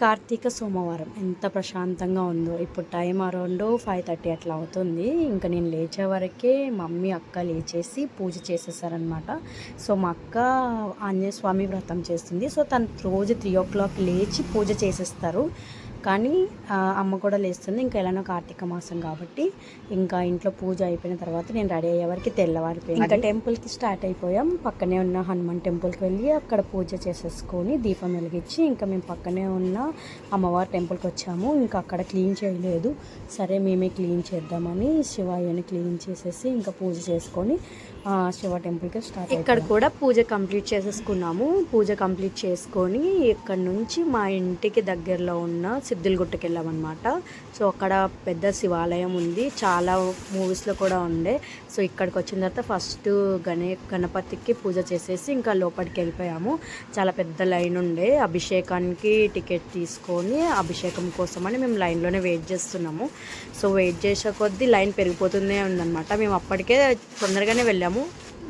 కార్తీక సోమవారం ఎంత ప్రశాంతంగా ఉందో. ఇప్పుడు టైం అరౌండ్ 5:30 అట్లా అవుతుంది. ఇంకా నేను లేచే వరకే మమ్మీ అక్క లేచేసి పూజ చేసేసారనమాట. సో మా అక్క ఆంజనేయ స్వామి వ్రతం చేస్తుంది. సో తను రోజు 3 o'clock లేచి పూజ చేసేస్తారు. కానీ అమ్మ కూడా లేస్తుంది. ఇంకా ఎలానో కార్తీక మాసం కాబట్టి ఇంకా ఇంట్లో పూజ అయిపోయిన తర్వాత నేను రెడీ అయ్యే వరకు తెల్లవారిపోయింది. ఇంకా టెంపుల్కి స్టార్ట్ అయిపోయాం. పక్కనే ఉన్న హనుమాన్ టెంపుల్కి వెళ్ళి అక్కడ పూజ చేసేసుకొని దీపం వెలిగించి ఇంకా మేము పక్కనే ఉన్న అమ్మవారి టెంపుల్కి వచ్చాము. ఇంకా అక్కడ క్లీన్ చేయలేదు. సరే మేమే క్లీన్ చేద్దామని శివాయ్యని క్లీన్ చేసేసి ఇంకా పూజ చేసుకొని శివ టెంపుల్కి స్టార్ట్. ఇక్కడ కూడా పూజ కంప్లీట్ చేసేసుకున్నాము. పూజ కంప్లీట్ చేసుకొని ఇక్కడ నుంచి మా ఇంటికి దగ్గరలో ఉన్న సిద్దులగుట్టకి వెళ్ళామన్నమాట. సో అక్కడ పెద్ద శివాలయం ఉంది. చాలా మూవీస్లో కూడా ఉండే. సో ఇక్కడికి వచ్చిన తర్వాత ఫస్ట్ గణపతికి పూజ చేసేసి ఇంకా లోపలికి వెళ్ళిపోయాము. చాలా పెద్ద లైన్ ఉండే. అభిషేకానికి టికెట్ తీసుకొని అభిషేకం కోసమని మేము లైన్లోనే వెయిట్ చేస్తున్నాము. సో వెయిట్ చేసే కొద్దీ లైన్ పెరిగిపోతూనే ఉందన్నమాట. మేము అప్పటికే తొందరగానే వెళ్ళాము.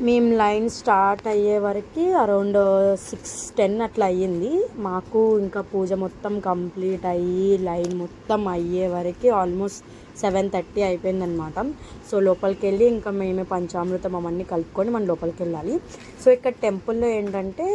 మేము లైన్ స్టార్ట్ అయ్యే వరకు అరౌండ్ 6:10 అట్లా అయ్యింది. మాకు ఇంకా పూజ మొత్తం కంప్లీట్ అయ్యి లైన్ మొత్తం అయ్యే వరకు ఆల్మోస్ట్ 7:30 అయిపోయిందనమాట. సో లోపలికి వెళ్ళి ఇంకా మేమే పంచామృతం అవన్నీ కలుపుకొని మనం లోపలికి వెళ్ళాలి. సో ఇక్కడ టెంపుల్లో ఏంటంటే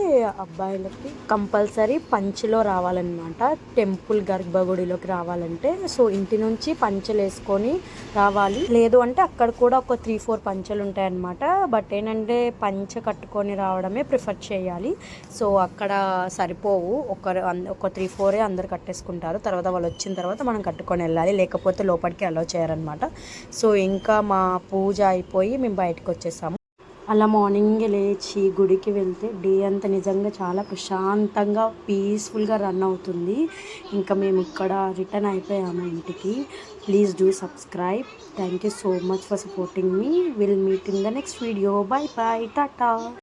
అబ్బాయిలకి కంపల్సరీ పంచలో రావాలన్నమాట. టెంపుల్ గర్భగుడిలోకి రావాలంటే సో ఇంటి నుంచి పంచలు వేసుకొని రావాలి. లేదు అంటే అక్కడ కూడా ఒక 3-4 పంచలు ఉంటాయన్నమాట. బట్ ఏంటంటే పంచ కట్టుకొని రావడమే ప్రిఫర్ చేయాలి. సో అక్కడ సరిపోవు. ఒక 3-4 అందరు కట్టేసుకుంటారు. తర్వాత వాళ్ళు వచ్చిన తర్వాత మనం కట్టుకొని వెళ్ళాలి. లేకపోతే లోపలికి అలో చేయరనమాట. సో ఇంకా మా పూజ అయిపోయి మేము బయటకు వచ్చేసాము. అలా మార్నింగ్ లేచి గుడికి వెళ్తే డే అంతా నిజంగా చాలా ప్రశాంతంగా పీస్ఫుల్గా రన్ అవుతుంది. ఇంకా మేము ఇక్కడ రిటర్న్ అయిపోయాము ఇంటికి. Please do subscribe. Thank you so much for supporting మీ. Will meet in the next video. Bye bye, Tata.